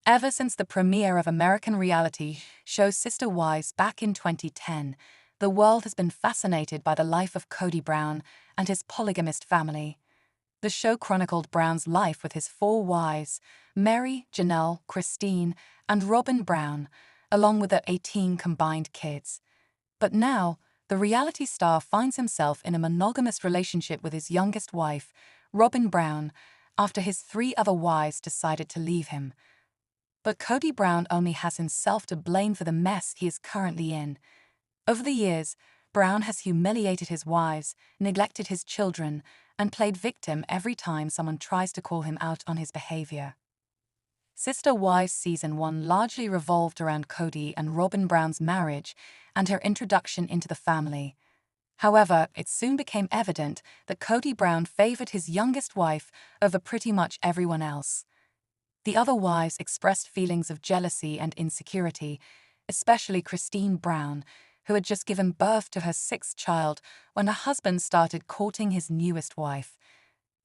Ever since the premiere of American reality show Sister Wives back in 2010, the world has been fascinated by the life of Kody Brown and his polygamist family. The show chronicled Brown's life with his four wives, Mary, Janelle, Christine, and Robin Brown, along with their 18 combined kids. But now, the reality star finds himself in a monogamous relationship with his youngest wife, Robin Brown, after his three other wives decided to leave him. But Kody Brown only has himself to blame for the mess he is currently in. Over the years, Brown has humiliated his wives, neglected his children, and played victim every time someone tries to call him out on his behavior. Sister Wives Season 1 largely revolved around Kody and Robin Brown's marriage and her introduction into the family. However, it soon became evident that Kody Brown favored his youngest wife over pretty much everyone else. The other wives expressed feelings of jealousy and insecurity, especially Christine Brown, who had just given birth to her sixth child when her husband started courting his newest wife.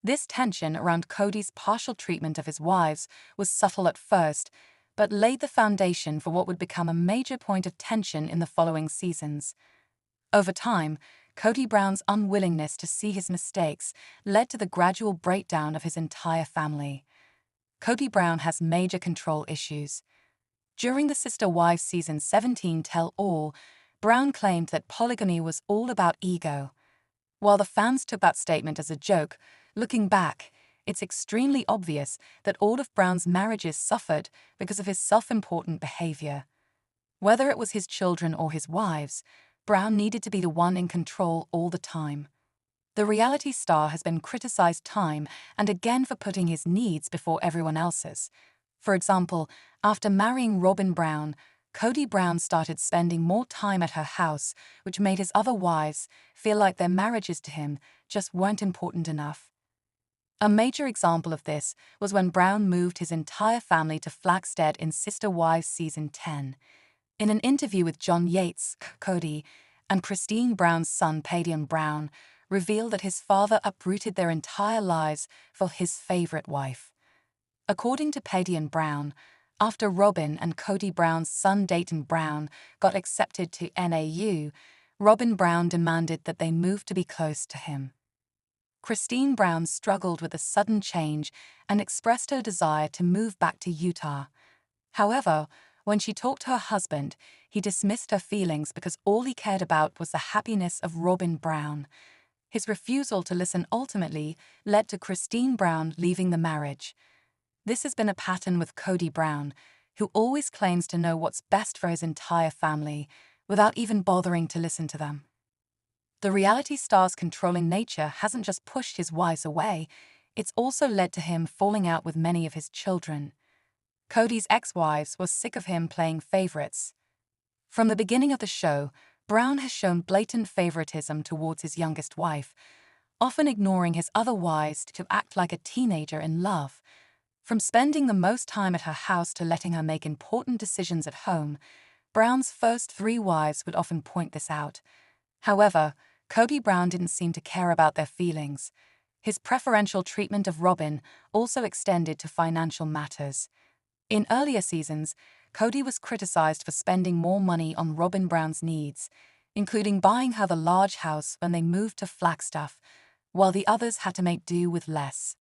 This tension around Kody's partial treatment of his wives was subtle at first, but laid the foundation for what would become a major point of tension in the following seasons. Over time, Kody Brown's unwillingness to see his mistakes led to the gradual breakdown of his entire family. Kody Brown has major control issues. During the Sister Wives Season 17 tell-all, Brown claimed that polygamy was all about ego. While the fans took that statement as a joke, looking back, it's extremely obvious that all of Brown's marriages suffered because of his self-important behavior. Whether it was his children or his wives, Brown needed to be the one in control all the time. The reality star has been criticized time and again for putting his needs before everyone else's. For example, after marrying Robin Brown, Kody Brown started spending more time at her house, which made his other wives feel like their marriages to him just weren't important enough. A major example of this was when Brown moved his entire family to Flagstead in Sister Wives Season 10. In an interview with John Yates, Kody and Christine Brown's son Padion Brown revealed that his father uprooted their entire lives for his favorite wife. According to Padion Brown, after Robin and Kody Brown's son Dayton Brown got accepted to NAU, Robin Brown demanded that they move to be close to him. Christine Brown struggled with the sudden change and expressed her desire to move back to Utah. However, when she talked to her husband, he dismissed her feelings because all he cared about was the happiness of Robin Brown. His refusal to listen ultimately led to Christine Brown leaving the marriage. This has been a pattern with Kody Brown, who always claims to know what's best for his entire family, without even bothering to listen to them. The reality star's controlling nature hasn't just pushed his wives away, it's also led to him falling out with many of his children. Kody's ex-wives were sick of him playing favorites. From the beginning of the show, Brown has shown blatant favoritism towards his youngest wife, often ignoring his other wives to act like a teenager in love. From spending the most time at her house to letting her make important decisions at home, Brown's first three wives would often point this out. However, Kody Brown didn't seem to care about their feelings. His preferential treatment of Robin also extended to financial matters. In earlier seasons, Kody was criticized for spending more money on Robin Brown's needs, including buying her the large house when they moved to Flagstaff, while the others had to make do with less.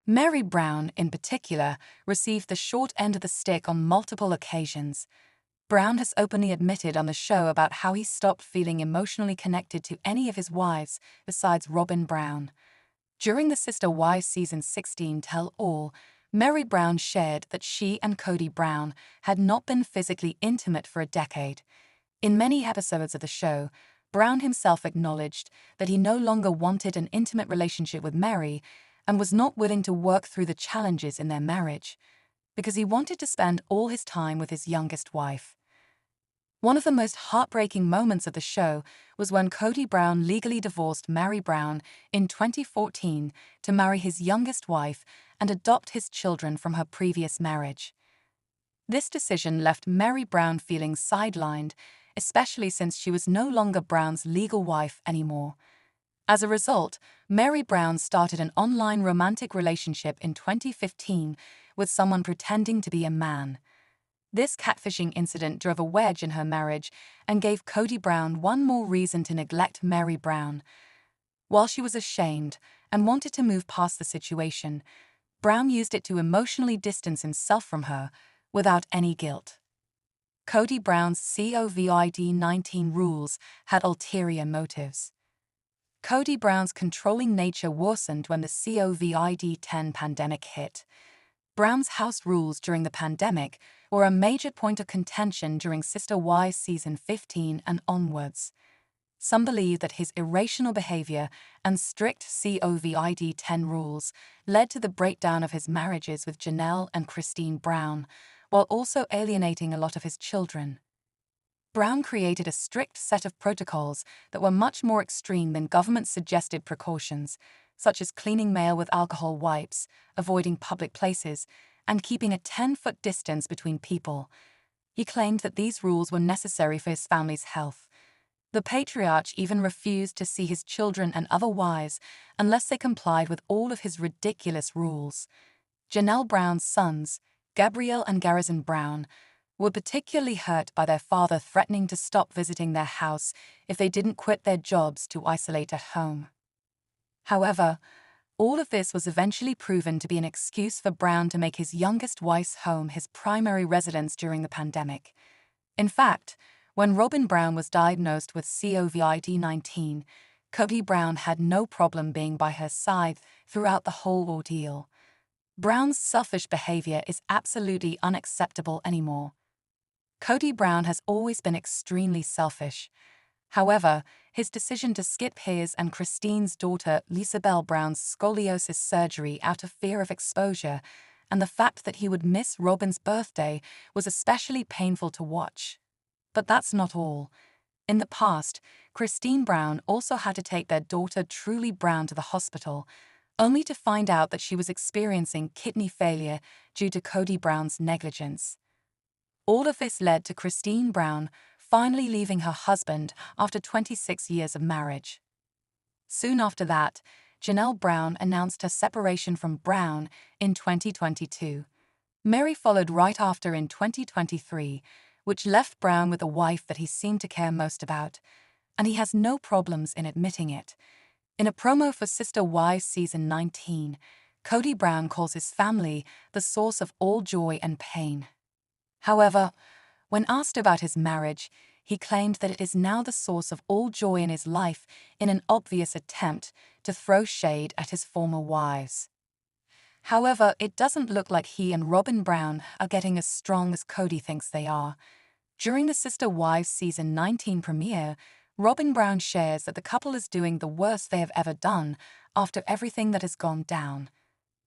Mary Brown, in particular, received the short end of the stick on multiple occasions. Brown has openly admitted on the show about how he stopped feeling emotionally connected to any of his wives besides Robin Brown. During the Sister Wives Season 16 tell-all, Mary Brown shared that she and Kody Brown had not been physically intimate for a decade. In many episodes of the show, Brown himself acknowledged that he no longer wanted an intimate relationship with Mary and was not willing to work through the challenges in their marriage, because he wanted to spend all his time with his youngest wife. One of the most heartbreaking moments of the show was when Kody Brown legally divorced Mary Brown in 2014 to marry his youngest wife and adopt his children from her previous marriage. This decision left Mary Brown feeling sidelined, especially since she was no longer Brown's legal wife anymore. As a result, Mary Brown started an online romantic relationship in 2015 with someone pretending to be a man. This catfishing incident drove a wedge in her marriage and gave Kody Brown one more reason to neglect Mary Brown. While she was ashamed and wanted to move past the situation, Brown used it to emotionally distance himself from her without any guilt. Kody Brown's COVID-19 rules had ulterior motives. Kody Brown's controlling nature worsened when the COVID-10 pandemic hit. Brown's house rules during the pandemic were a major point of contention during Sister Wives season 15 and onwards. Some believe that his irrational behavior and strict COVID-10 rules led to the breakdown of his marriages with Janelle and Christine Brown, while also alienating a lot of his children. Brown created a strict set of protocols that were much more extreme than government-suggested precautions, such as cleaning mail with alcohol wipes, avoiding public places, and keeping a 10-foot distance between people. He claimed that these rules were necessary for his family's health. The patriarch even refused to see his children and other wives unless they complied with all of his ridiculous rules. Janelle Brown's sons, Gabrielle and Garrison Brown, were particularly hurt by their father threatening to stop visiting their house if they didn't quit their jobs to isolate at home. However, all of this was eventually proven to be an excuse for Brown to make his youngest wife's home his primary residence during the pandemic. In fact, when Robin Brown was diagnosed with COVID-19, Kody Brown had no problem being by her side throughout the whole ordeal. Brown's selfish behavior is absolutely unacceptable anymore. Kody Brown has always been extremely selfish. However, his decision to skip his and Christine's daughter Lisabelle Brown's scoliosis surgery out of fear of exposure, and the fact that he would miss Robin's birthday, was especially painful to watch. But that's not all. In the past, Christine Brown also had to take their daughter Truly Brown to the hospital, only to find out that she was experiencing kidney failure due to Kody Brown's negligence. All of this led to Christine Brown finally leaving her husband after 26 years of marriage. Soon after that, Janelle Brown announced her separation from Brown in 2022. Mary followed right after in 2023, which left Brown with a wife that he seemed to care most about, and he has no problems in admitting it. In a promo for Sister Wives season 19, Kody Brown calls his family the source of all joy and pain. However, when asked about his marriage, he claimed that it is now the source of all joy in his life, in an obvious attempt to throw shade at his former wives. However, it doesn't look like he and Robin Brown are getting as strong as Kody thinks they are. During the Sister Wives season 19 premiere, Robin Brown shares that the couple is doing the worst they have ever done after everything that has gone down.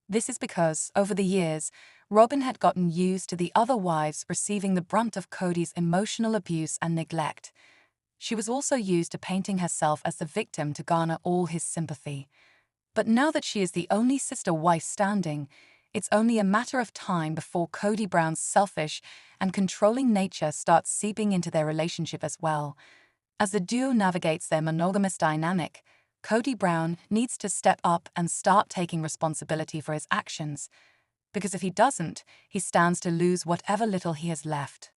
This is because, over the years, Robin had gotten used to the other wives receiving the brunt of Kody's emotional abuse and neglect. She was also used to painting herself as the victim to garner all his sympathy. But now that she is the only sister wife standing, it's only a matter of time before Kody Brown's selfish and controlling nature starts seeping into their relationship as well. As the duo navigates their monogamous dynamic, Kody Brown needs to step up and start taking responsibility for his actions, because if he doesn't, he stands to lose whatever little he has left.